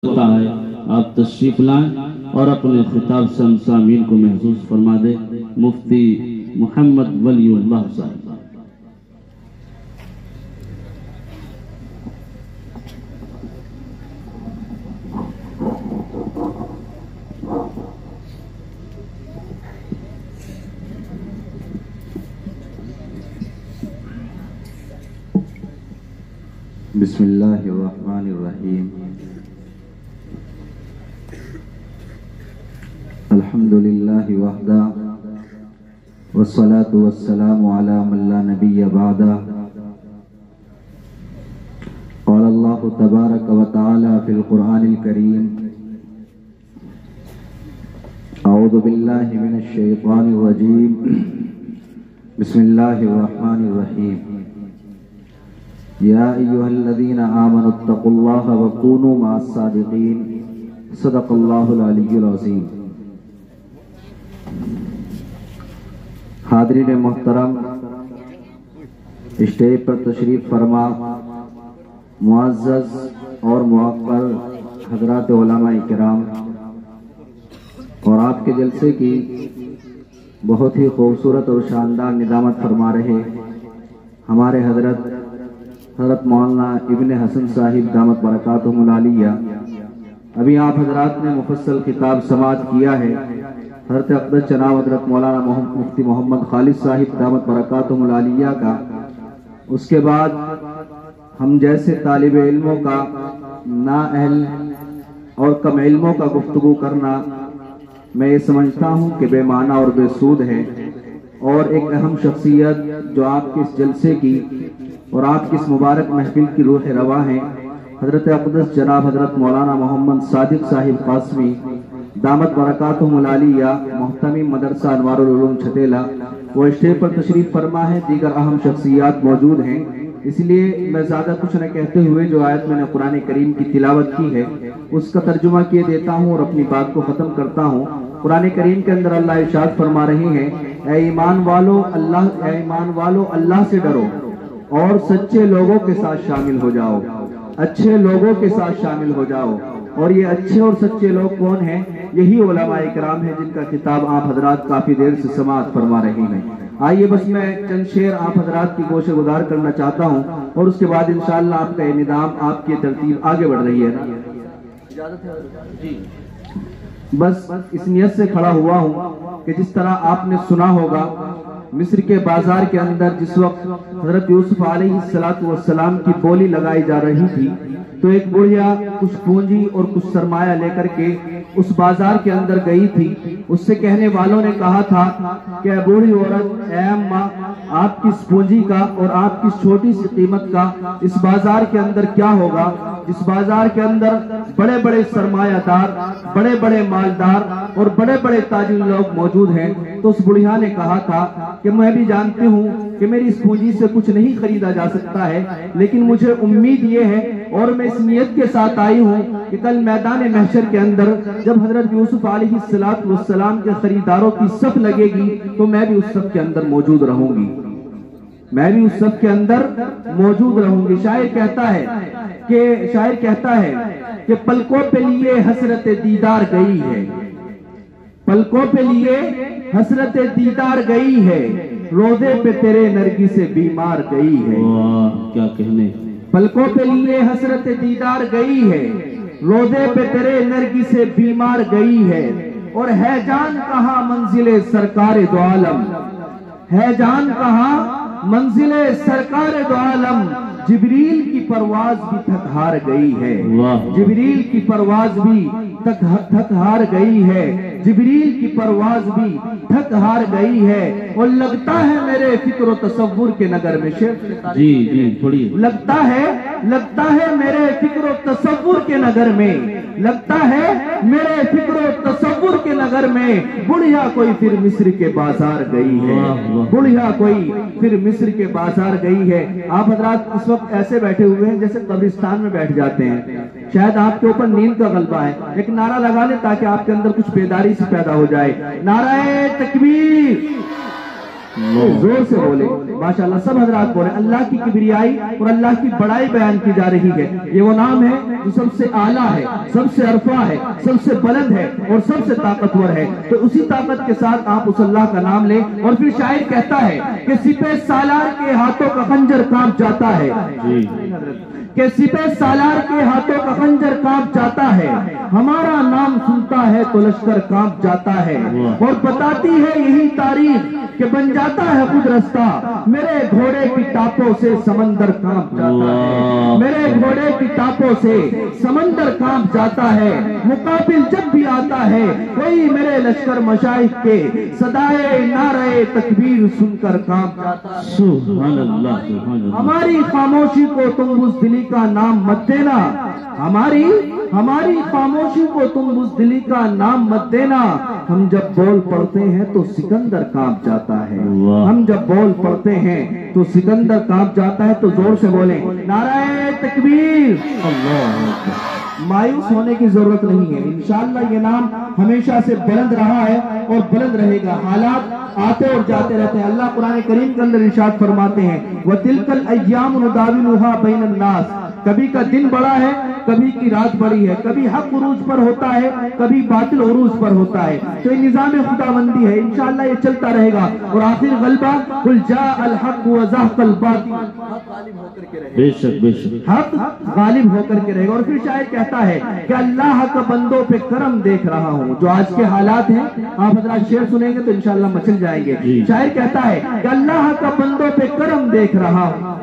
ہوتا ہے آپ تشریف لائیں اور اپنے خطاب سے ہم سامعین کو محسوس فرما دیں۔ مفتی محمد ولی اللہ صاحب۔ بسم اللہ الرحمن الرحیم۔ الحمد للہ وحدہ والصلاة والسلام علی من لا نبی بعدہ۔ قال اللہ تبارک وتعالی فی القرآن الکریم: اعوذ باللہ من الشیطان الرجیم، بسم اللہ الرحمن الرحیم۔ یا ایہا الذین آمنوا اتقوا اللہ وکونوا مع الصادقین، صدق اللہ العلی العظیم۔ حاضرین محترم، اسٹیج پر تشریف فرما معزز اور موقر حضرات علماء کرام اور آپ کے جلسے کی بہت ہی خوبصورت اور شاندار ندامت فرما رہے ہمارے حضرت مولانا ابن حسن صاحب دامت برکاتہم العالیہ، ابھی آپ حضرات نے مفصل خطاب سماعت کیا ہے حضرت اقدس جناب حضرت مولانا مفتی محمد خالد صاحب دامت برکاتہم العالیہ کا۔ اس کے بعد ہم جیسے طالب علموں کا نااہل اور کم علموں کا گفتگو کرنا میں یہ سمجھتا ہوں کہ بے معنی اور بے سود ہے، اور ایک اہم شخصیت جو آپ کے اس جلسے کی اور آپ کی اس مبارک محفل کی روح رواں ہیں، حضرت اقدس جناب حضرت مولانا محمد صادق صاحب قاسمی دامت برکاتہم العالیہ محتمم مدرسہ انوار العلوم چھتیلا، وہ اسٹیج پر تشریف فرما ہے، دیگر اہم شخصیات موجود ہیں۔ اس لیے میں زیادہ کچھ نہ کہتے ہوئے جو آیت میں نے قرآن کریم کی تلاوت کی ہے اس کا ترجمہ کیے دیتا ہوں اور اپنی بات کو ختم کرتا ہوں۔ قرآن کریم کے اندر اللہ ارشاد فرما رہے ہیں: اے ایمان والو اللہ سے ڈرو اور سچے لوگوں کے ساتھ شامل ہو جاؤ، اچھے لوگوں کے ساتھ شامل ہو جاؤ۔ اور یہ اچھے اور سچے لوگ کون ہیں؟ یہی علماء اکرام ہیں جن کا خطاب آپ حضرات کافی دیر سے سماعت فرما رہے ہیں۔ آئیے بس میں چند شعر آپ حضرات کی گوشہ گزار کرنا چاہتا ہوں اور اس کے بعد انشاءاللہ آپ کا یہ نظام، آپ کی ترتیب آگے بڑھ رہی ہے نا؟ اجازت ہے جی؟ بس اس نیت سے کھڑا ہوا ہوں کہ جس طرح آپ نے سنا ہوگا مصر کے بازار کے اندر جس وقت حضرت یوسف علیہ السلام کی بولی لگائی جا رہی تھی تو ایک بڑھیا کچھ پونجی اور کچھ سرمایہ لے کر کے اس بازار کے اندر گئی تھی۔ اس سے کہنے والوں نے کہا تھا کہ اے بوڑھی عورت، اے اماں، آپ کی اس پونجی کا اور آپ کی چھوٹی سی قیمت کا اس بازار کے اندر کیا ہوگا؟ جس بازار کے اندر بڑے بڑے سرمایہ دار، بڑے بڑے مالدار اور بڑے بڑے تاجر لوگ موجود ہیں۔ تو اس بڑھیا نے کہا تھا کہ میں بھی جانتی ہوں کہ میری اس پونجی سے کچھ نہیں خریدا جا سکتا ہے، لیکن مجھے امید یہ ہے اور میں اس نیت کے ساتھ آئی ہوں کہ کل میدان محشر کے اندر جب حضرت یوسف علیہ السلام کے خریداروں کی صف لگے گی تو میں بھی اس صف کے اندر موجود رہوں گی، میں بھی اس صف کے اندر موجود رہوں گی۔ شاعر کہتا ہے کہ پلکوں پہ لیے حسرت دیدار گئی ہے، پلکوں پہ لیے حسرت دیدار گئی ہے، روزے پہ تیرے نرگی سے بیمار گئی ہے۔ کیا کہنے، پلکوں پہ لیے حسرت دیدار گئی ہے، روزے پہ تیرے نرگی سے بیمار گئی ہے، اور ہے جان کہاں منزل سرکار دو عالم، ہے جان کہاں منزل سرکار دو عالم، جبریل کی پرواز بھی تھک ہار گئی ہے، جبریل کی پرواز بھی تھک ہار گئی ہے، جبریل کی پرواز بھی تھک ہار گئی ہے، اور لگتا ہے میرے فکر و تصور کے نگر میں جی تھوڑی لگتا ہے میرے فکر و تصور کے نگر میں، لگتا ہے میرے فکر و تصور کے نگر میں، بڑھیا کوئی پھر مصر کے بازار گئی ہے، بڑھیا کوئی پھر مصر کے بازار گئی ہے۔ آپ حضرات اس وقت ایسے بیٹھے ہوئے ہیں جیسے قبرستان میں بیٹھ جاتے ہیں، شاید آپ کے اوپر نیند کا غلبہ ہے، ایک نعرہ لگا لیں تاکہ آپ کے اندر کچھ بیداری سے پیدا ہو جائے۔ نعرہ تکبیر، زور سے بولے ماشاءاللہ سب حضرات بولے. اللہ کی کبریائی اور اللہ کی بڑائی بیان کی جا رہی ہے. یہ وہ نام ہے جو سب سے اعلیٰ ہے, سب سے عرفہ ہے, سب سے بلند ہے اور سب سے طاقتور ہے. تو اسی طاقت کے ساتھ آپ اس اللہ کا نام لیں. اور پھر شاعر کہتا ہے کہ سپہ سالار کے ہاتھوں کا خنجر کانپ جاتا ہے, کہ سپہ سالار کے ہاتھوں کا خنجر کانپ جاتا ہے, ہمارا نام سنتا ہے تو لشکر کانپ جاتا ہے. اور بتاتی ہے یہی تاریخ کہ بن جاتا ہے خود رستہ, میرے گھوڑے کی ٹاپوں سے سمندر کانپ جاتا ہے, میرے گھوڑے کی ٹاپوں سے سمندر کانپ جاتا ہے. مقابل جب بھی آتا ہے کوئی میرے لشکر مشائخ کے, صدائے نعرہ تکبیر سن کر کانپ جاتا ہے. سبحان اللہ, سبحان اللہ. ہماری خاموشی کو تم بزدلی کا نام مت دینا, ہماری خاموشی کو تم بزدلی کا نام مت دینا. ہم جب بول پڑتے ہیں تو سکندر کانپ جاتا ہے, ہم جب بول پڑتے ہیں تو سکندر کانپ جاتا ہے. تو زور سے بولیں نعرہ تکبیر. مایوس ہونے کی ضرورت نہیں ہے, انشاءاللہ یہ نام ہمیشہ سے بلند رہا ہے اور بلند رہے گا. حالات آتے اور جاتے رہتے ہیں. اللہ قرآن کریم کے اندر ارشاد فرماتے ہیں وَتِلْكَ الْأَيَّامُ نُدَاوِلُهَا بَيْنَ النَّاسِ, کبھی کا دن بڑا ہے, کبھی کی رات بڑی ہے, کبھی حق عروج پر ہوتا ہے, کبھی باطل عروج پر ہوتا ہے. تو یہ نظام خداوندی ہے, انشاءاللہ یہ چلتا رہے گا. اور آخر غلبہ قُلْ جَاءَ الْحَقُّ وَزَهَقَ الْبَاطِلُ, بے شک بے شک, حق غالب ہو کر کے رہے گا. اور پھر شاعر کہتا ہے کہ اللہ کا بندوں پہ کرم دیکھ رہا ہوں. جو آج کے حالات ہیں آپ حضرات شعر سنیں گے تو انشاءاللہ مچل جائیں گے. شاعر کہتا ہے کہ اللہ کا بندوں پہ کرم دیکھ رہا ہوں,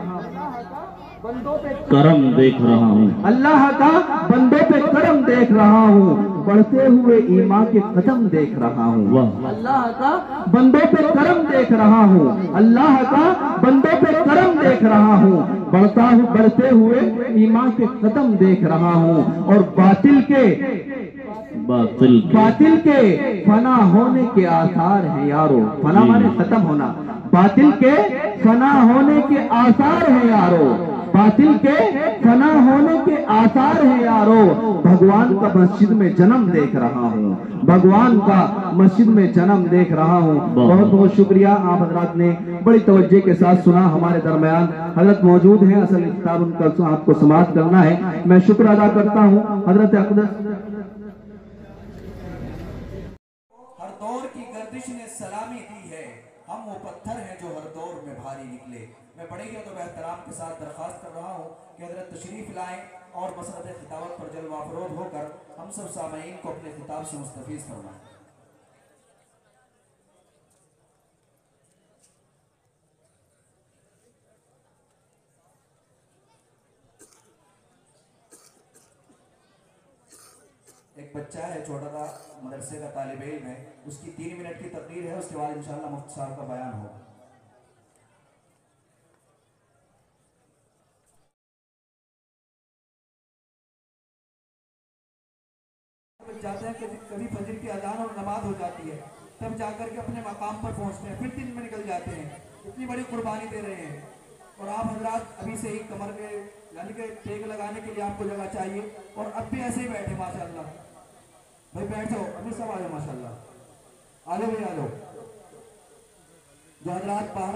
کرم دیکھ رہا ہوں, اللہ کا بندوں پہ کرم دیکھ رہا ہوں, بڑھتے ہوئے ایمان کے قدم دیکھ رہا ہوں. اللہ کا بندوں پہ کرم دیکھ رہا ہوں, اللہ کا بندوں پہ کرم دیکھ رہا ہوں, بڑھتے ہوئے ایمان کے قدم دیکھ رہا ہوں. اور باطل کے فنا ہونے کے آثار ہیں یارو. فنا مانے ختم ہونا, باطل کے فنا ہونے کے آثار ہیں یارو, باطل کے فنا ہونے کے آثار ہیں یارو. بھگوان کا مسجد میں جنم دیکھ رہا ہوں, بھگوان کا مسجد میں جنم دیکھ رہا ہوں. بہت بہت شکریہ, آپ حضرات نے بڑی توجہ کے ساتھ سنا. ہمارے درمیان حضرت موجود ہیں, اصل کتاب ان کا آپ کو سماعت کرنا ہے. میں شکر ادا کرتا ہوں حضرت اقدس. ہر دور کی گردش نے سلامی دی ہے, ہم وہ پتھر ہیں جو ہر دور میں بھاری نکلے. میں بڑے ہی ادب و احترام کے ساتھ درخواست کر رہا ہوں کہ حضرت تشریف لائیں اور مسرت خطابت پر جلوہ افروز ہو کر ہم سب سامعین کو اپنے خطاب سے مستفیض فرمائیں. ایک بچہ ہے چھوٹا سا, مدرسے کا طالب علم ہے, اس کی 3 منٹ کی تقریر ہے, اس کے بعد انشاءاللہ مفتی صاحب کا بیان ہوگا. جاتے ہیں کہ کبھی فجر کی اذان اور نماز ہو جاتی ہے, تب جا کر کے اپنے مقام پر پہنچتے ہیں, پھر 3 میں نکل جاتے ہیں. اتنی بڑی قربانی دے رہے ہیں. اور آپ حضرات ابھی سے ہی کمر کے یعنی کہ ٹیک لگانے کے لیے آپ کو جگہ چاہیے, اور اب بھی ایسے ہی بیٹھے ماشاءاللہ. بھائی بیٹھ جاؤ, ابھی سب آ جاؤ ماشاءاللہ, آ جاؤ بھائی آ جاؤ. جو حضرات باہر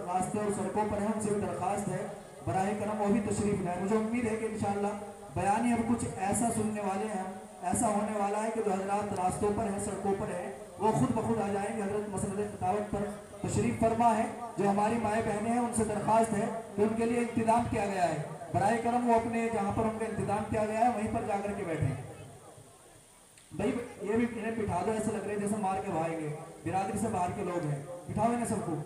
راستے اور سڑکوں پر ہیں ان سے بھی درخواست ہے براہ کرم وہ بھی تشریف لائیں. مجھے امید ہے کہ انشاءاللہ بیان ہی ہم کچھ ایسا سننے والے ہیں, ایسا ہونے والا ہے کہ جو حضرات راستوں پر ہیں, سڑکوں پر ہیں, وہ خود بخود آ جائیں گے. حضرت مسرت خطابت پر تشریف فرما ہے. جو ہماری مائیں بہنیں ہیں ان سے درخواست ہے کہ ان کے لیے انتظام کیا گیا ہے, براہ کرم وہ اپنے جہاں پر ان کا انتظام کیا گیا ہے وہیں پر جا کر کے بیٹھیں. بھائی یہ بھی انہیں بٹھا دو, ایسے لگ رہے جیسے مار کے بھائیں گے, برادری سے باہر کے لوگ ہیں, بٹھاؤ انہیں سب کو.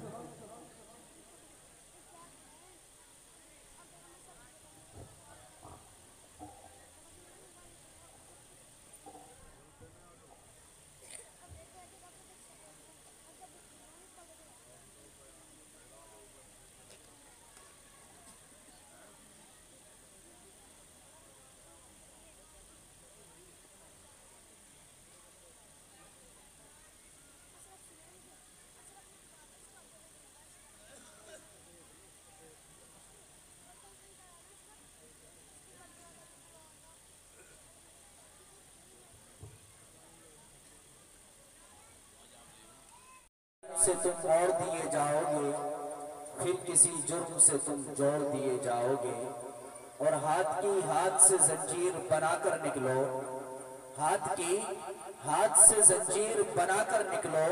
से तुम मोड़ दिए जाओगे, फिर किसी जुर्म से तुम जोड़ दिए जाओगे। और हाथ से जंजीर बनाकर निकलो, हाथ से जंजीर बनाकर निकलो,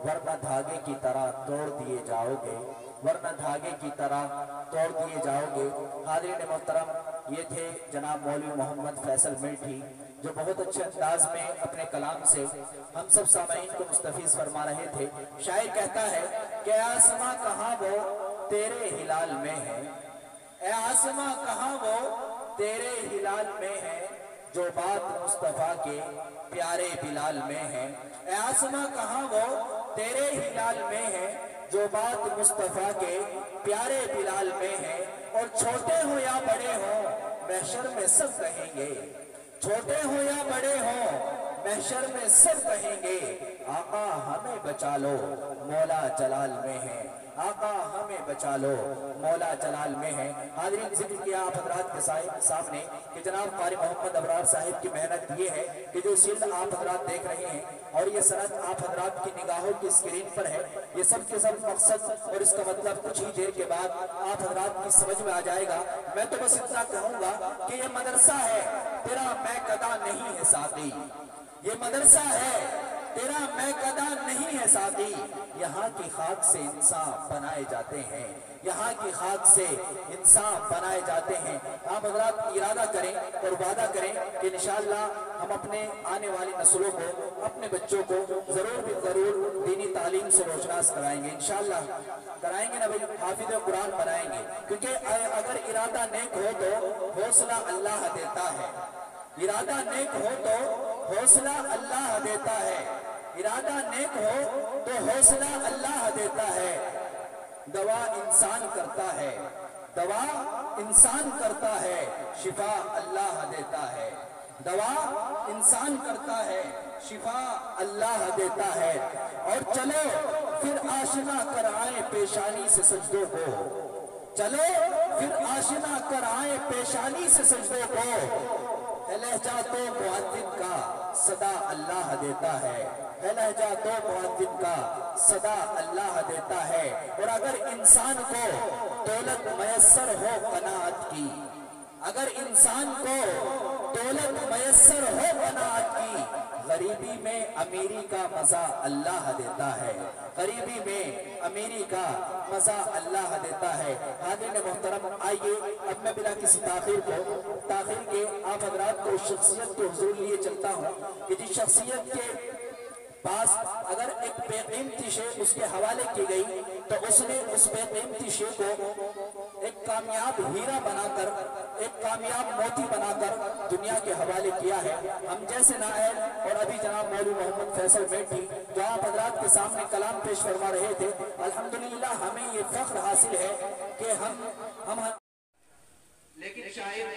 वरना धागे की तरह तोड़ दिए जाओगे, वरना धागे की तरह तोड़ दिए जाओगे। हाज़रीन मोहतरम, ये थे जनाब मौलवी मोहम्मद फैसल मिल्ठी, जो बहुत अच्छे अंदाज में अपने कलाम से हम सब सामईन को मुस्तफीज फरमा रहे थे। शायर कहता है कि आसमां कहाँ वो तेरे हिलाल में है, ए आसमां कहाँ वो तेरे हिलाल में है, जो बात मुस्तफा के प्यारे बिलाल में है। ए आसमां कहाँ वो तेरे हिलाल में है, जो बात मुस्तफा के प्यारे बिलाल में है। और छोटे हो या बड़े हो महशर में सब कहेंगे, छोटे हो या बड़े हो महशर में सब कहेंगे, आका हमें बचा लो मौला जलाल में है, आका हमें बचा लो मौला जलाल में है। हाज़रीन, जिक्र किया आप हजरात के सामने कि जनाब क़ारी मोहम्मद अबरार साहिब की मेहनत ये है कि जो सिल्द आप हजरात देख रहे हैं और ये सनद आप हजरात की निगाहों की स्क्रीन पर है, ये सब के सब मकसद और इसका मतलब कुछ ही देर के बाद आप हजरात की समझ में आ जाएगा। मैं तो बस इतना कहूँगा कि ये मदरसा है तेरा मैं कदा नहीं है साथी, ये मदरसा है तेरा मैं कदा नहीं है साथी। यहाँ की खाक से इंसान बनाए जाते हैं, यहाँ की खाक से इंसान बनाए जाते हैं। आप हजरात इरादा करें और वादा करें कि इंशाअल्लाह हम अपने आने वाली नस्लों को, अपने बच्चों को जरूर दीनी तालीम से रोशनास कराएंगे। इंशाअल्लाह कराएंगे ना भाई, हाफिज कुरान बनाएंगे, क्योंकि अगर इरादा नेक हो तो हौसला अल्लाह देता है, इरादा नेक हो तो हौसला अल्लाह देता है, इरादा नेक हो तो हौसला अल्लाह देता है। दवा इंसान करता है, दवा इंसान करता है, शिफा अल्लाह देता है, दवा इंसान करता है, शिफा अल्लाह देता है। और चलो फिर आशना कराए पेशानी से सजदों को, चलो फिर आशना कराए पेशानी से सजदों को। लहजा तो मुअद्दिन का सदा अल्लाह देता है, लहजा तो मुअद्दिन का सदा अल्लाह देता है। और अगर इंसान को दौलत मयस्सर हो कनाअत की, अगर इंसान को दौलत मयस्सर हो कनाअत की, गरीबी में अमीरी का मजा अल्लाह देता है, गरीबी में अमीरी का मजा अल्लाह देता है। हाज़रीन मोहतरम, आइए अब मैं बिना किसी ताखीर के आप हजरात को शख्सियत के हुजूर लिए चलता हूँ कि जिस शख्सियत के पास अगर एक बेकीमती शे उसके हवाले की गई तो उसने उस बेकीमती शे को एक कामयाब हीरा बनाकर, एक कामयाब मोती बनाकर दुनिया के हवाले किया है। हम जैसे नाअहल और अभी जनाब मौलवी मोहम्मद फैसल मिल्ठी जो आप हजरात के सामने कलाम पेश फरमा रहे थे, अल्हम्दुलिल्लाह हमें ये फख्र हासिल है कि हम लेकिन शायद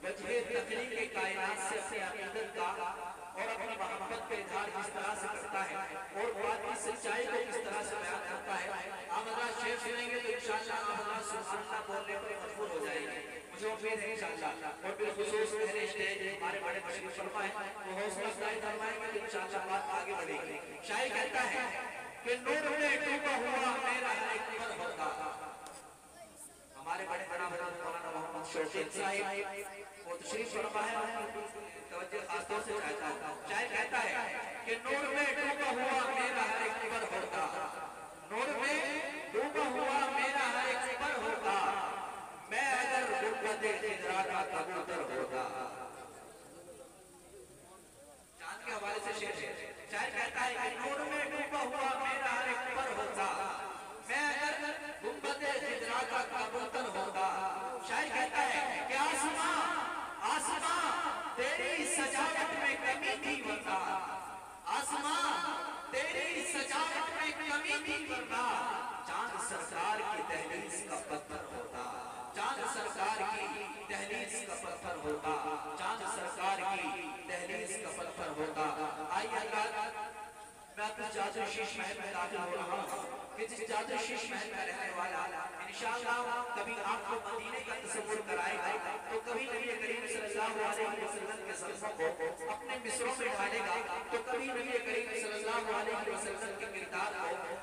वजह तकलीफ के कायनात से अपनी अकीदत का और अपनी मोहब्बत का इजहार किस तरह से करता है और बात की सच्चाई को किस तरह से बयान करता है। आप हजरात शेर सुनेंगे तो इंशाअल्लाह आप हजरात सुभान अल्लाह बोलने पर मजबूर हो जाएंगे, मुझे उम्मीद है इंशाअल्लाह। और बिलखुसूस पहले स्टेज हमारे बड़े तशरीफ फरमा है वो हौसला अफजाई फरमाएंगे तो इंशाअल्लाह बात आगे बढ़ेगी। शायर कहता है कि नूर में डूबा हुआ मेरा हर एक पल होता। हमारे बड़े बड़ा हजरत मौलाना मोहम्मद शौकीत साहिब वो तशरीफ फरमा है, तवज्जो खास तौर से चाहता हूं। शायर कहता है कि नूर में डूबा हुआ मेरा हर एक पल होता, नूर में डूबा हुआ मेरा हर एक पल होता, मैं अगर गुर्बत खिजरा का कबूतर होता। चांद के हवाले से शेर है। शायर कहता है कि नूर में डूबा हुआ मेरा हर एक पल होता, मैं अगर गुर्बत खिजरा का कबूतर होता। शायर कहता है कि आसमां तेरी सजावट में कमी थी वरना, आसमां तेरी सजावट में कमी थी वरना, चांद सरकार की दहलीज का पत्थर होता, चांद सरकार की दहलीज का पत्थर होता, चांद सरकार की दहलीज का पत्थर होता। आइए अल्लाह, मैं अपने जादू शीश महल में दाखिल हो रहा हूँ कि जिस जादू शीश महल में रहने वाला इंशाअल्लाह कभी आपको मदीने का तसव्वुर कराएगा तो कभी नबी करीम सल्लल्लाहु अलैहि वसल्लम के सल्फ़ों को अपने मिसरों में ढालेगा तो कभी नबी करीम सल्लल्लाहु अलैहि वसल्लम के किरदार को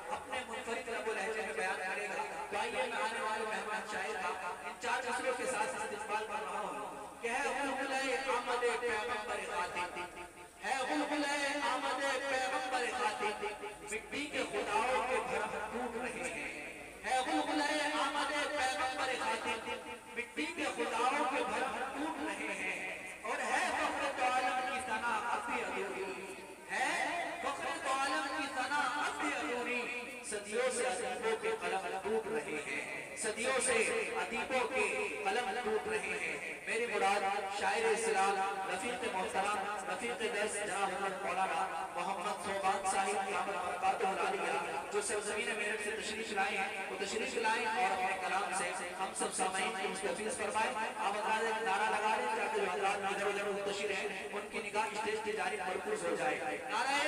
चार मिसरों के साथ इस्तेमाल कर रहा हूँ कि है गुलगुले आमद पैगंबर खातिम, है गुलगुले आमद पैगंबर खातिम, मिट्टी के खुदाओं के भरम टूट रहे हैं, है गुलगुले आमद पैगंबर खातिम, मिट्टी के खुदाओं के भरम टूट रहे हैं, और है फख्र तो आलम की सना अब भी अधूरी, है फख्र तो आलम की सना अब भी अधूरी, सदियों से अदीबों के कलम टूट रहे हैं, सदियों से अदीबों के कलम टूट रहे हैं। मेरी मुराद शायर इस्लाम रफीक मोहतरम रफीक दर्स जनाब हज़रत मौलाना मोहम्मद सोबान साहिब दामत बरकातुहुल आलिया जो सरज़मीन मेरठ से तशरीफ लाए हैं, वो तशरीफ लाए और अपने कलाम से हम सब सामईन को मुस्तफ़ीज़ फरमाए। आप हज़रात एक नारा लगा रहे हैं ताकि जो हज़रात इधर उधर मुंतशिर हैं उनकी निगाह स्टेज की जानिब मरकूज़ हो जाए। नारे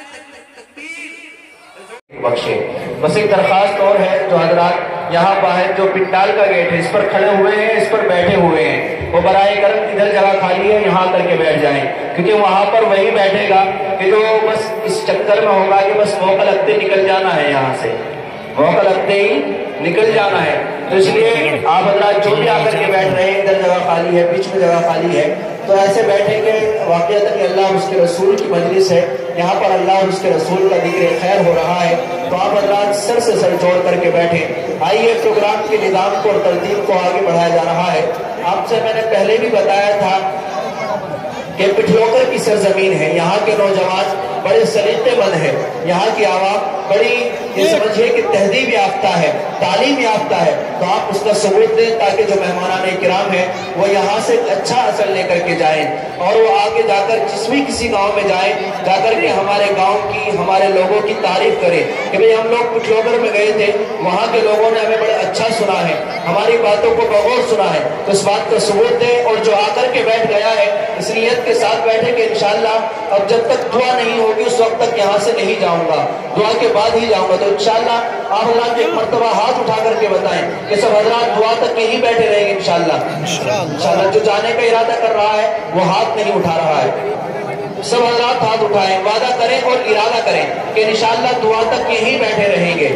तकबीर बख्शे। बस एक दरखास्त और है, जो हजरात यहाँ बाहर जो पिंडाल का गेट है इस पर खड़े हुए हैं, इस पर बैठे हुए हैं, वो बराए करम इधर जगह खाली है, यहाँ करके बैठ जाएं, क्योंकि वहां पर वही बैठेगा कि जो बस इस चक्कर में होगा कि बस मौका लगते निकल जाना है, यहाँ से मौका लगते ही निकल जाना है। तो इसलिए आप हजरात जो भी आकर के बैठ रहे हैं, इधर जगह खाली है, बीच में जगह खाली है, तो ऐसे बैठेंगे। वाक़ईतन अल्लाह और उसके रसूल की मजलिस है, यहाँ पर अल्लाह और उसके रसूल का जिक्र खैर हो रहा है, तो आप हजरात सर से सर जोड़ करके बैठे। आइए प्रोग्राम के निज़ाम को और तरतीब को आगे बढ़ाया जा रहा है। आपसे मैंने पहले भी बताया था कि पिठलोकर की सरजमीन है, यहाँ के नौजवान बड़े सलीक़ेमंद है, यहाँ की आवाम बड़ी ये समझिए कि तहजीब याफ्ता है, तालीम याफ्ता है, तो आप उसका सबूत दें ताकि जो मेहमानाने किराम है वो यहाँ से अच्छा असर लेकर के जाएं और वो आगे जाकर जिस भी किसी गांव में जाएं, जाकर के हमारे गांव की हमारे लोगों की तारीफ करें कि भाई हम लोग पिठलोकर में गए थे, वहाँ के लोगों ने हमें बड़ा अच्छा सुना है, हमारी बातों को बगौर सुना है, तो इस बात का सबूत दें। और जो आकर के बैठ गया है इस नियत के साथ बैठे कि इंशाअल्लाह अब जब तक दुआ नहीं होगी उस वक्त तक यहाँ से नहीं जाऊंगा, दुआ के बाद ही जाऊंगा, तो इंशाअल्लाह आप अल्लाह के एक मर्तबा हाथ उठा करके बताएं कि सब हजरात दुआ तक यहीं बैठे रहेंगे इंशाअल्लाह। जो जाने का इरादा कर रहा है वो हाथ नहीं उठा रहा है, सब हजरात हाथ उठाएं, वादा करें और इरादा करें कि इंशाअल्लाह दुआ तक यहीं बैठे रहेंगे।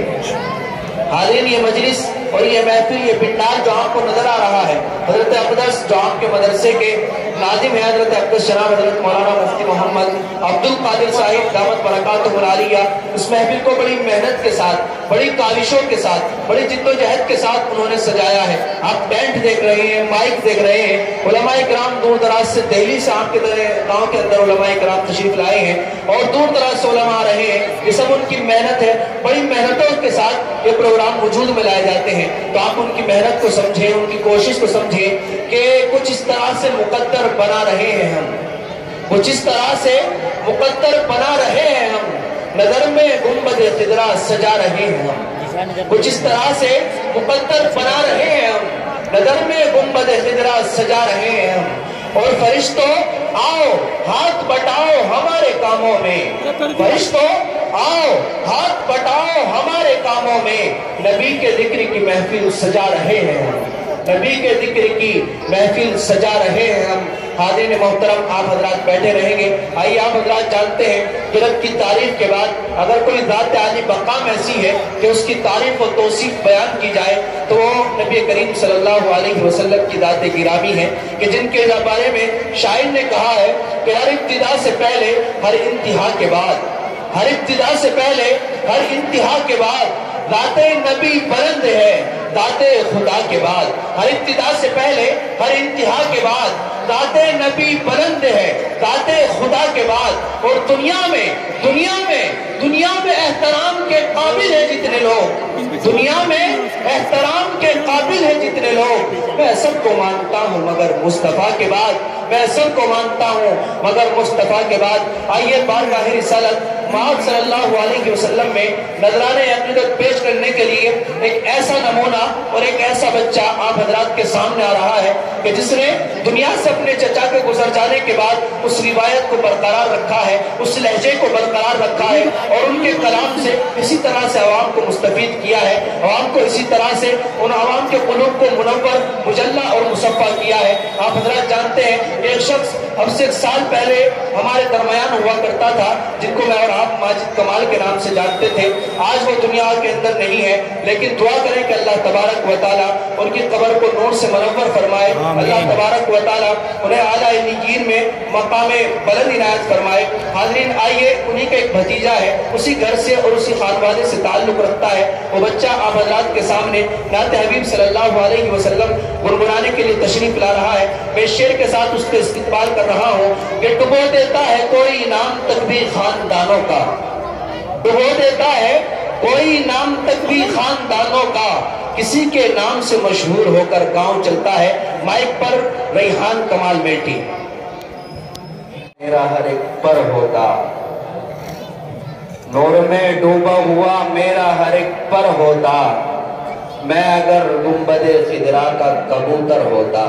हाज़रीन ये मजलिस और ये महफिल ये पिंडाल जो आपको नजर आ रहा है, हजरत अक़दस जो आपके मदरसे के नाज़िम है हजरत अक़दस जनाब हजरत मौलाना मुफ्ती मोहम्मद अब्दुल कादिर साहिब दामत बरकातुहुल आलिया, इस महफिल को बड़ी मेहनत के साथ, बड़ी काविशों के साथ, बड़ी जिद्दोजहद के साथ उन्होंने सजाया है। आप टेंट देख रहे हैं, माइक देख रहे हैं, उलमाए किराम दूर दराज से दिल्ली से आपके गाँव के अंदर उलमाए किराम तशरीफ लाए हैं और दूर दराज से उलमा आ रहे हैं, ये सब उनकी मेहनत है। बड़ी मेहनतों के साथ ये प्रोग्राम वजूद में लाए जाते हैं, तो आप उनकी मेहनत को समझें, उनकी कोशिश को समझें कि कुछ इस तरह से मुकद्दर बना रहे हैं हम, कुछ इस तरह से मुकद्दर बना रहे हैं हम, नजर में गुंबद खिदरा सजा रहे हैं हम, कुछ इस तरह से मुकद्दर बना रहे हैं हम, नजर में गुंबद खिदरा सजा रहे हैं हम। और फरिश्तों आओ हाथ बटाओ हमारे कामों में, फरिश्तों आओ हाथ बटाओ हमारे कामों में, नबी के जिक्र की महफिल सजा रहे हैं हम, नबी के जिक्र की महफिल सजा रहे हैं हम। हाज़रीन मोहतरम आप हजरात बैठे रहेंगे। आइए आप हजरात जानते हैं कि रब की तारीफ के बाद अगर कोई ज़ात आली मकाम ऐसी है कि उसकी तारीफ और तौसीफ बयान की जाए तो वो नबी करीम सल्लल्लाहु अलैहि वसल्लम की ज़ात गिरामी है, कि जिनके बारे में शायर ने कहा है कि हर इब्तिदा से पहले हर इंतहा के बाद, हर इब्तिदा से पहले हर इंतहा के बाद ज़ाते नबी बुलंद है, ज़ाते खुदा के बाद, हर इब्तिदा से पहले हर इंतहा के बाद ज़ाते नबी बुलंद है, ज़ाते खुदा के बाद। और दुनिया में एहतराम के काबिल है जितने लोग, दुनिया में एहतराम के काबिल है जितने लोग, मैं सबको मानता हूँ मगर मुस्तफ़ा के बाद, मैं सबको मानता हूँ मगर मुस्तफ़ा के बाद। आइए बारगाह रिसालत मोहम्मद सल्लल्लाहु अलैहि वसल्लम में नजराने अक़ीदत पेश करने के लिए एक ऐसा नमूना और एक ऐसा बच्चा आप हजरात के सामने आ रहा है कि जिसने दुनिया से अपने चचा के गुजर जाने के बाद उस रिवायत को बरकरार रखा है, उस लहजे को बरकरार रखा है और उनके कलाम से इसी तरह से अवाम को मुस्तफीद किया है, अवाम को इसी तरह से उन अवाम के कुलूब को मुनव्वर मुजल्ला और मुसफ़्फ़ा किया है। आप हजरात जानते हैं एक शख्स اب سے 1 साल पहले हमारे दरमियान हुआ करता था, जिनको मैं और आप माजिद कमाल के नाम से जानते थे। आज वो दुनिया के अंदर नहीं है, लेकिन दुआ करें कि अल्लाह तबारक व तआला उनकी कब्र को नूर से मुनव्वर फरमाए। अल्लाह तबारक व तआला उन्हें आला इल्लियीन में मकामे बुलंद इनायत फरमाए। हाज़रीन, आइए, उन्हीं का एक भतीजा है, उसी घर से और उसी खानवादे से ताल्लुक रखता है। वो बच्चा आप हज़रात के सामने नात हबीब सल्लल्लाहु अलैहि वसल्लम गुनगुनाने के लिए तशरीफ ला रहा है। मैं शेर के साथ उसका इस्तिक़बाल कर रहा हूँ कि डुबो देता है कोई नाम तक भी खानदानों का, डुबो देता है कोई नाम तक भी खानदानों का, किसी के नाम से मशहूर होकर गांव चलता है। माइक पर रेहान कमाल मेटी। मेरा हर एक पर होता, नूर में डूबा हुआ मेरा हर एक पर होता, मैं अगर गुंबदे खिदरा का कबूतर होता।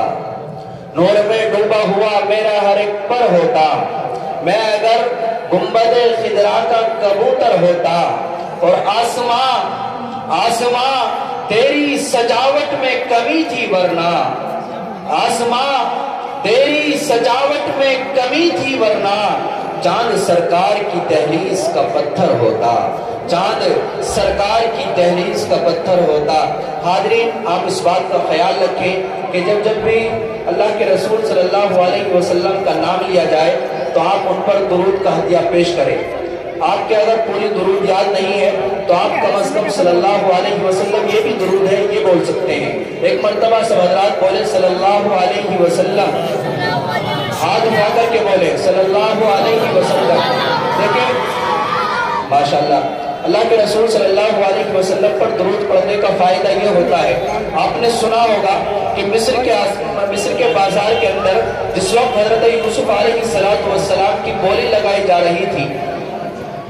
नूर में डूबा हुआ मेरा हर एक पर होता, मैं अगर गुंबदे खिदरा का कबूतर होता। और आसमां आसमां तेरी सजावट में कमी थी वरना, आसमां तेरी सजावट में कमी थी वरना, चांद सरकार की दहलीज का पत्थर होता, चांद सरकार की दहलीज का पत्थर होता। हाज़रीन, आप इस बात का ख्याल रखें कि जब जब भी अल्लाह के रसूल सल्लल्लाहु अलैहि वसल्लम का नाम लिया जाए तो आप उन पर दुरूद का हदिया पेश करें। आपके अगर पूरी दुरूद याद नहीं है तो आप कम अज कम सल्लल्लाहु अलैहि वसल्लम ये भी दुरूद है ये बोल सकते हैं। एक मर्तबा सब हज़रात बोले सल्लल्लाहु अलैहि वसल्लम, हाथ उठा करके बोले सल्लल्लाहु अलैहि वसल्लम। देखिए माशाअल्लाह, अल्लाह के रसूल सल्लल्लाहु अलैहि वसल्लम पर दुरूद पढ़ने का फायदा ये होता है, आपने सुना होगा कि मिस्र के बाजार के अंदर जिस वक्त हजरत यूसुफ अलैहिस्सलातु वस्सलाम की बोली लगाई जा रही थी,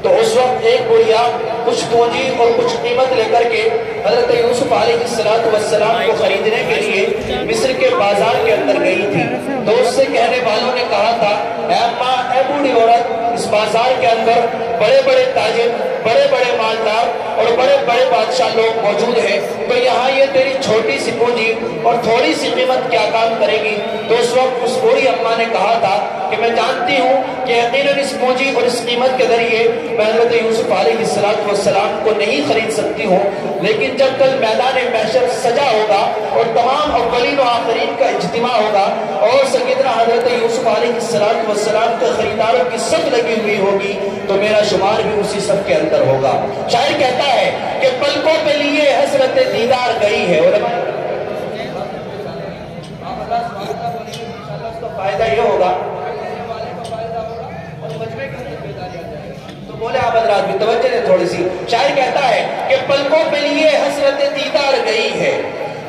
तो उस वक्त एक बुढ़िया कुछ पूंजी और कुछ कीमत लेकर के हजरत यूसुफ अलैहिस्सलातु वस्सलाम को खरीदने के लिए मिस्र के बाजार के अंदर गई थी। तो उससे कहने वालों ने कहा था, ऐ अम्मा, ऐ बूढ़ी औरत, इस बाजार के अंदर बड़े बड़े ताजिर, बड़े बड़े मालदार और बड़े बड़े बादशाह लोग मौजूद हैं, तो यहाँ ये तेरी छोटी सी पूंजी और थोड़ी सी कीमत क्या काम करेगी। तो उस वक्त उस बूढ़ी अम्मा ने कहा था कि मैं जानती हूँ कि यकीनन इस पूंजी और इस कीमत के जरिए मैं हज़रत यूसुफ अलैहिस्सलातु वस्सलाम को नहीं खरीद सकती हूँ, लेकिन जब कल मैदान महशर सजा होगा और तमाम अव्वलीन और आखिरीन का इज्तिमा होगा और सैयदना हज़रत यूसुफ अलैहिस्सलातु वस्सलाम के खरीदारों की सब लगी हुई होगी, तो मेरा शुमार भी उसी सब के अंदर होगा। शायर कहता है कि पलकों पे लिए हसरत दीदार गई है। और फायदा ये होगा तो बोले आप हज़रात भी तवज्जो दें थोड़ी सी। शायर कहता है कि पलकों पे लिए हसरत दीदार गई है,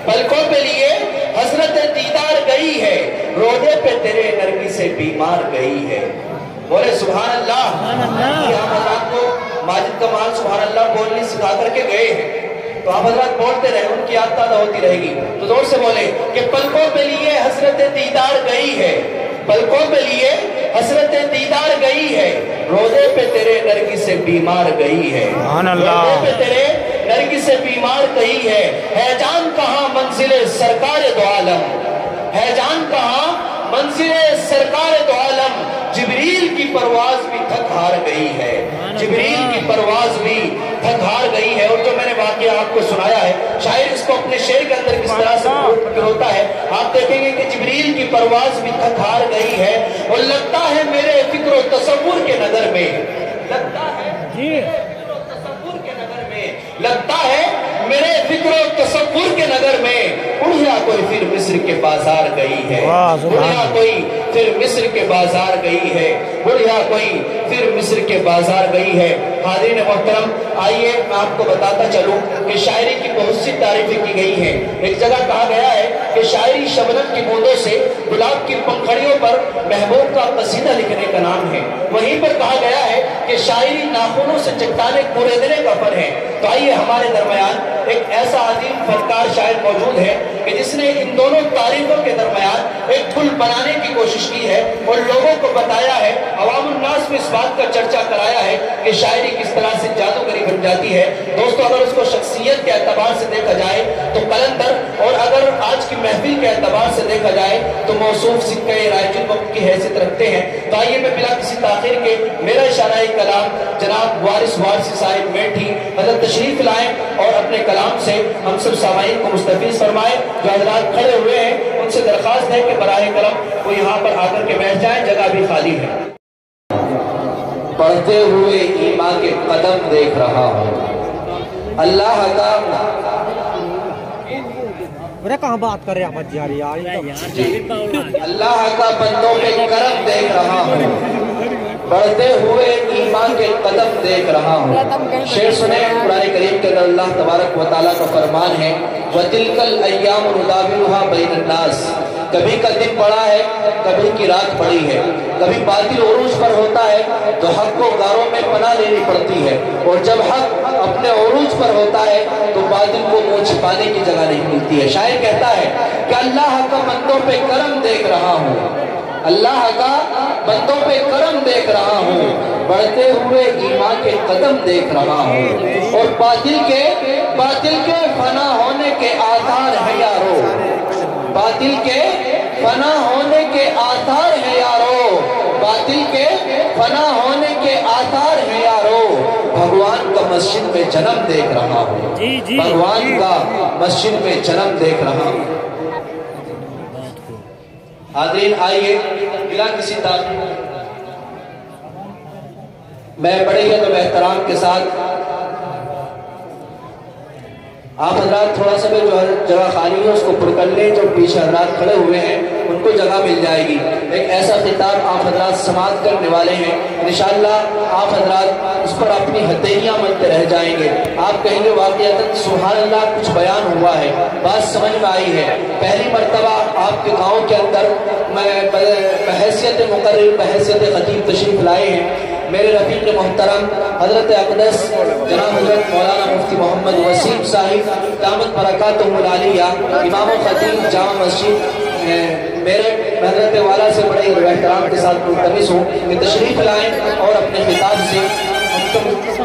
पलकों पे लिए हसरत दीदार गई है, रोज़े पे तेरे नरमी से बीमार गई है। बोले सुभान अल्लाह। आप हज़रात को माजिद कमाल सुभान अल्लाह बोलनी सिखा करके गए हैं, तो आप हज़रात बोलते रहे, उनकी याद ताज़ा होती रहेगी। तो जोर से बोले कि पलकों पे लिए हसरत दीदार गई है, पलकों पे लिए हसरत दीदार गई है, रोज़े पे तेरे नरगी से बीमार गई है, रोज़े पे तेरे नरगी से बीमार गई है जान कहाँ मंजिले सरकार दो आलम, है जान कहाँ मंजिले सरकार दो आलम, जिब्रील की परवाज भी थक हार गई है, जिब्रील की परवाज भी थक हार गई है। और जो मैंने वाकया आपको सुनाया है, शायर इसको अपने शेर के अंदर किस तरह से होता है आप देखेंगे कि जिब्रील की परवाज भी थक हार गई है। और लगता है मेरे फिक्र तसव्वुर के नगर में, लगता है तसव्वुर के नगर में, लगता है मेरे फिक्र तसव्वुर के नगर में, बुढ़िया कोई फिर मिस्र के बाजार गई है, बुढ़िया कोई फिर मिस्र के बाजार गई है, बुढ़िया कोई फिर मिस्र के बाजार गई है। हाज़रीन मोहतरम, आइए मैं आपको बताता चलूं कि शायरी की बहुत सी तारीफें की गई हैं। एक जगह कहा गया है कि शायरी शबनम की बूंदों से गुलाब की पंखड़ियों पर महबूब का कसीदा लिखने का नाम है। वहीं पर कहा गया है कि शायरी नाखूनों से चट्टाने कुरेदने का फन है। तो आइए हमारे दरमियान एक ऐसा अजीम फनकार शायर मौजूद है कि जिसने इन दोनों तारीफों के दरमियान एक पुल बनाने की कोशिश की है और लोगों को बताया है, अवामुन नास में इस बात का चर्चा कराया है कि शायरी किस तरह से जादूगरी बन जाती है। दोस्तों, अगर उसको शख्सियत के एतबार से देखा जाए तो कलंदर اور اگر آج کی محفل کے اعتبار سے دیکھا جائے تو موصوف سکہ رائج الوقت کی حیثیت رکھتے ہیں. تو آئیے میں بلا کسی تاخیر کے میرا اشارہ کلام جناب وارث وارثی صاحب میٹھی حضرت تشریف لائیں اور اپنے کلام سے ہم سب سامعین کو مستفیض فرمائیں. جو حضرات کھڑے ہوئے ہیں ان سے درخواست ہے کہ براہ کرم وہ یہاں پر آ کر کے بیٹھ جائیں، جگہ بھی خالی ہے. پڑھتے ہوئے ایمان کے قدم دیکھ رہا ہوں. اللہ کا کہاں بات کر رہے ہیں یار اللہ کا بندوں پہ کرم دیکھ رہا ہوں. بڑھتے ہوئے ایمان کے قدم دیکھ رہا ہوں. شعر سنیں قرآن کریم کے اندر اللہ تبارک و تعالیٰ کا فرمان ہے وَتِلْكَ الْأَيَّامُ نُدَاوِلُهَا بَيْنَ النَّاسِ. کبھی کا دن پڑا ہے، کبھی کی رات پڑی ہے. کبھی باطل عروج پر ہوتا ہے تو حق کو غاروں میں پناہ لینی پڑتی ہے، اور جب حق اپنے عروج پر ہوتا ہے تو باطل کو منہ چھپانے کی جگہ نہیں ملتی ہے. شاعر کہتا ہے کہ اللہ کا بندوں پہ کرم دیکھ رہا ہوں، اللہ کا بندوں پہ کرم دیکھ رہا ہوں. بڑھتے ہوئے ایمان کے قدم دیکھ رہا ہوں، اور باطل کے فنا ہونے کے آثار ہیں یارو. باطل کے فنا ہونے کے آثار ہیں یارو. باطل کے فنا ہونے کے آثار ہیں یارو. بھگوان کا مسجد میں جنم دیکھ رہا ہوں، بھگوان کا مسجد میں جنم دیکھ رہا ہوں. حاضرین آئیے بلا کسی تاخیر میں بڑے ہی ادب احترام کے ساتھ آپ حضرات تھوڑا سا جو جگہ خالی ہے اس کو پر کر لیں. جو پیچھے حضرات کھڑے ہوئے ہیں ان کو جگہ مل جائے گی. ایک ایسا خطاب آپ حضرات سماعت کرنے والے ہیں، انشاءاللہ آپ حضرات اس پر اپنی ہتھیلیاں ملتے رہ جائیں گے. آپ کہیں گے واقعتاً سبحان اللہ کچھ بیان ہوا ہے، بات سمجھ میں آئی ہے. پہلی مرتبہ آپ کے گاؤں کے اندر میں بحیثیت مقرر بحیثیت خطیب تشریف لائے ہیں. میرے رفیق محترم حضرت اقدس جناب حضرت مولانا مفتی محمد وسیم صاحب دامت برکاتہ العالیہ امام و خطیب جامع مسجد میرے حضرت والا سے بڑے احترام کے ساتھ ملتمس ہوں کہ تشریف لائیں اور اپنے خطاب سے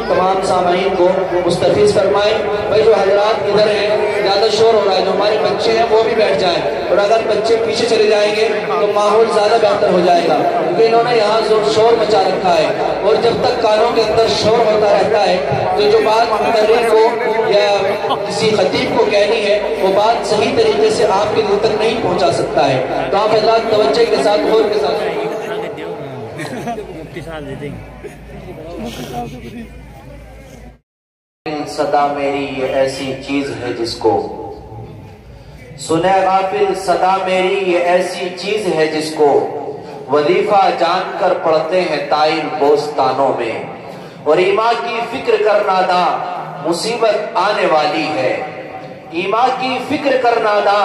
تمام سامعین کو مستفیض فرمائیں. بھائی جو حضرات ادھر ہیں زیادہ شور ہو رہا ہے، جو ہمارے بچے ہیں وہ بھی بیٹھ جائیں، اور اگر بچے پیچھے چلے جائیں گے تو ماحول زیادہ بہتر ہو جائے گا، کیونکہ انہوں نے یہاں شور مچا رکھا ہے. اور جب تک کانوں کے اندر شور ہوتا رہتا ہے تو جو بات مقرر کو یا کسی خطیب کو کہنی ہے وہ بات صحیح طریقے سے آپ کے دل تک نہیں پہنچا سکتا ہے. تو آپ حضرات توجہ کے ساتھ غور کے ساتھ صدا میری یہ ایسی چیز ہے جس کو سنے غافل. صدا میری یہ ایسی چیز ہے جس کو وظیفہ جان کر پڑھتے ہیں طائر بوستانوں میں. اور ایمان کی فکر کرنا دا مصیبت آنے والی ہے. ایمان کی فکر کرنا دا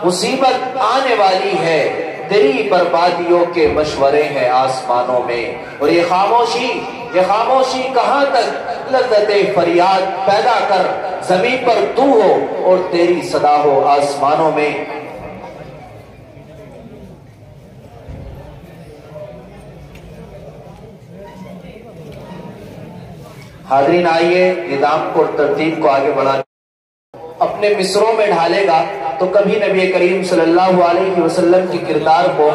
مصیبت آنے والی ہے. تیری بربادیوں کے مشورے ہیں آسمانوں میں. اور یہ خاموشی کہاں تک لذت فریاد پیدا کر. زمین پر تو ہو اور تیری صدا ہو آسمانوں میں. حاضرین آئیے نظام کو ترتیب کو آگے بڑھانے اپنے مصروں میں ڈھالے گا تو کبھی نبی کریم صلی اللہ علیہ وسلم کی کردار کو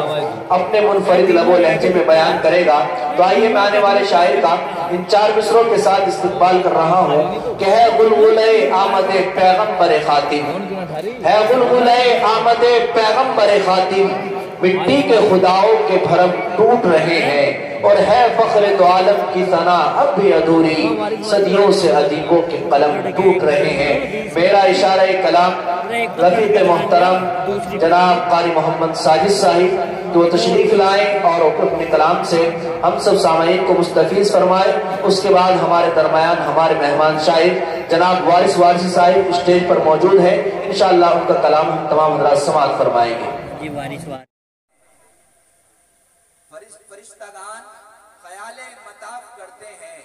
اپنے منفرد لب و لہجے میں بیان کرے گا. تو آئیے میں آنے والے شاعر کا ان 4 مصروں کے ساتھ استقبال کر رہا ہوں کہ ہے غلغلے آمد پیغمبر خاتم، ہے غلغلے آمد پیغمبر خاتم. مٹی کے خداؤں کے بھرم ٹوٹ رہے ہیں، اور ہے فخر دو عالم کی ثنا اب بھی ادھوری. صدیوں سے ادیبوں کے قلم ٹوٹ رہے ہیں. میرا اشارہ کلام رفیق محترم جناب قاری محمد ساجد صاحب تو تشریف لائیں اور اپنے کلام سے ہم سب سامعین کو مستفیض فرمائیں. اس کے بعد ہمارے درمیان ہمارے مہمان شاعر جناب وارث وارثی صاحب اسٹیج پر موجود ہیں. انشاءاللہ ان کا کلام ہم تمام حضرات سماعت فرمائیں گے. فرشتگان خیال مطاف کرتے ہیں،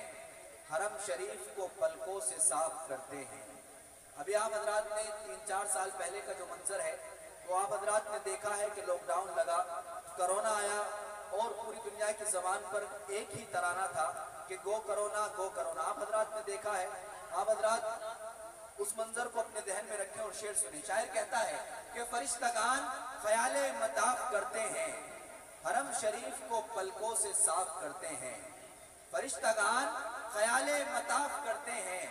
حرم شریف کو پلکوں سے صاف کرتے ہیں. ابھی آپ حضرات نے 3-4 سال پہلے کا جو منظر ہے وہ آپ حضرات نے دیکھا ہے کہ لاک ڈاؤن لگا، کرونا آیا، اور پوری دنیا کی زبان پر ایک ہی ترانہ تھا کہ گو کرونا گو کرونا. آپ حضرات نے دیکھا ہے، آپ حضرات उस मंजर को अपने जहन में रखें और शेर सुने। शायर कहता है कि फरिश्तगान ख्याले मताफ करते हैं, हरम शरीफ को पलकों से साफ करते हैं। फरिश्तगान ख्याले मताफ करते हैं,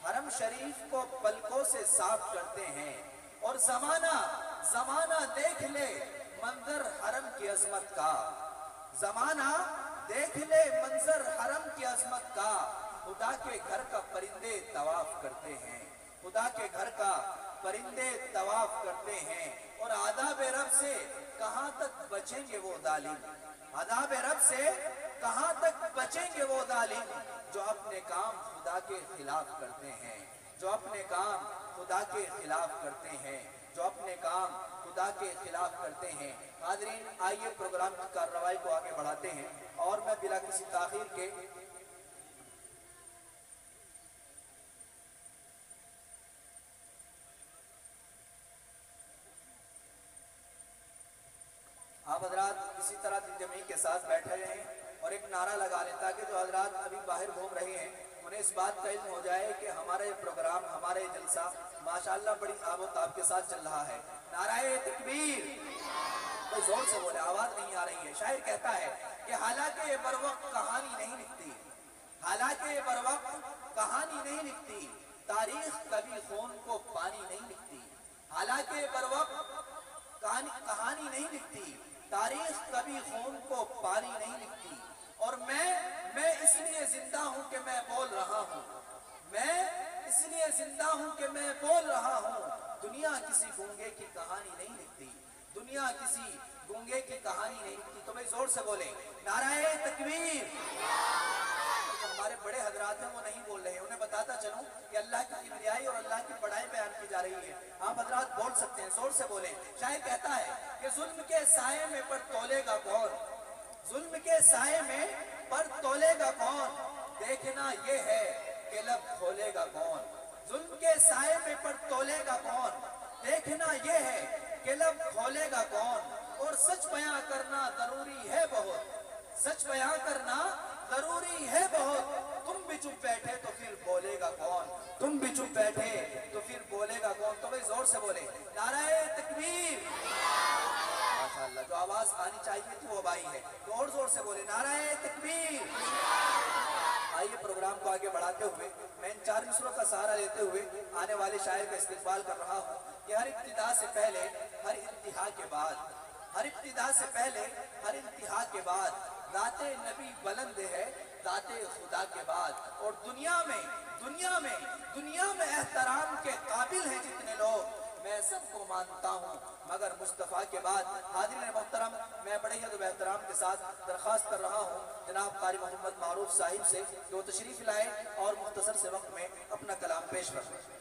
हरम शरीफ को पलकों से साफ करते हैं। और जमाना देख ले मंजर हरम की अजमत का, जमाना देख ले मंजर हरम की अजमत का। खुदा के घर का परिंदे तवाफ करते हैं, खुदा के घर का परिंदे तवाफ करते हैं। और आदाब रब से कहां तक बचेंगे वो जालिम, आदाब रब से कहां तक बचेंगे वो जालिम जो अपने काम खुदा के खिलाफ करते हैं, जो अपने काम खुदा के खिलाफ करते हैं, जो अपने काम खुदा के खिलाफ करते हैं। हाज़रीन, आइए प्रोग्राम की कार्रवाई को आगे बढ़ाते हैं और मैं बिला किसी ताखीर के आप हजरात इसी तरह दिल जमी के साथ बैठे रहें और एक नारा लगा लें ताकि जो हजरात अभी बाहर घूम रहे हैं उन्हें इस बात का इल्म हो जाए कि हमारा ये प्रोग्राम, हमारा ये जलसा माशाअल्लाह बड़ी आबोताब के साथ चल रहा है। नाराए तकबीर, कोई जोर से बोले, आवाज नहीं आ रही है। शायर कहता है कि हालांकि ये बरवक्त कहानी नहीं लिखती, हालांकि ये बरवक्त कहानी नहीं लिखती, तारीख कभी खून को पानी नहीं लिखती। हालांकि बरवक्त कहानी नहीं लिखती, तारीख कभी खून को पानी नहीं लिखती। और मैं इसलिए जिंदा हूं कि मैं बोल रहा हूं, मैं इसलिए जिंदा हूं कि मैं बोल रहा हूं। दुनिया किसी गूंगे की कहानी नहीं लिखती, दुनिया किसी गूंगे की कहानी नहीं लिखती। तो भाई जोर से बोले नाराए तकबीर। हमारे बड़े हजरात हैं वो नहीं बोल रहे हैं, उन्हें बताता चलूं कि अल्लाह की किबरियाई और अल्लाह की बड़ाई बयान की जा रही है। आप हजरात बोल सकते हैं, जोर से बोले। शायर कहता है कि जुल्म के साए में पर तोलेगा कौन, जुल्म के साए में पर तोलेगा कौन, देखना ये है कि लब खोलेगा कौन। जुल्म के साए में पर तोलेगा कौन, देखना ये है कि लब खोलेगा कौन। और सच बयां करना जरूरी है बहुत, सच बयां करना जरूरी है बहुत। तुम भी चुप बैठे तो फिर बोलेगा कौन, तुम भी चुप बैठे तो फिर बोलेगा कौन। तो भाई जोर से बोले नाराए तकबीर। माशाअल्लाह, जो आवाज आनी चाहिए थी वो आई है, तो और जोर से बोले नाराए तकबीर। आइए प्रोग्राम को आगे बढ़ाते हुए मैं इन 4 मिसरों का सहारा लेते हुए आने वाले शायर का इस्तिकबाल कर रहा हूँ कि हर इब्तिदा से पहले हर इंतहा के बाद, हर इब्तिदा से पहले हर इंतहा के बाद ज़ाते नबी बुलंद है ज़ाते खुदा के बाद। और दुनिया में एहतराम के काबिल हैं जितने लोग, मैं सबको मानता हूँ मगर मुस्तफ़ा के बाद। हाज़रीन मोहतरम, मैं बड़े ही अदब एहतराम के साथ दरख्वास्त कर रहा हूँ जनाब कारी मोहम्मद मारूफ साहिब से कि वो तशरीफ़ लाए और मुख्तसर से वक्त में अपना कलाम पेश करें।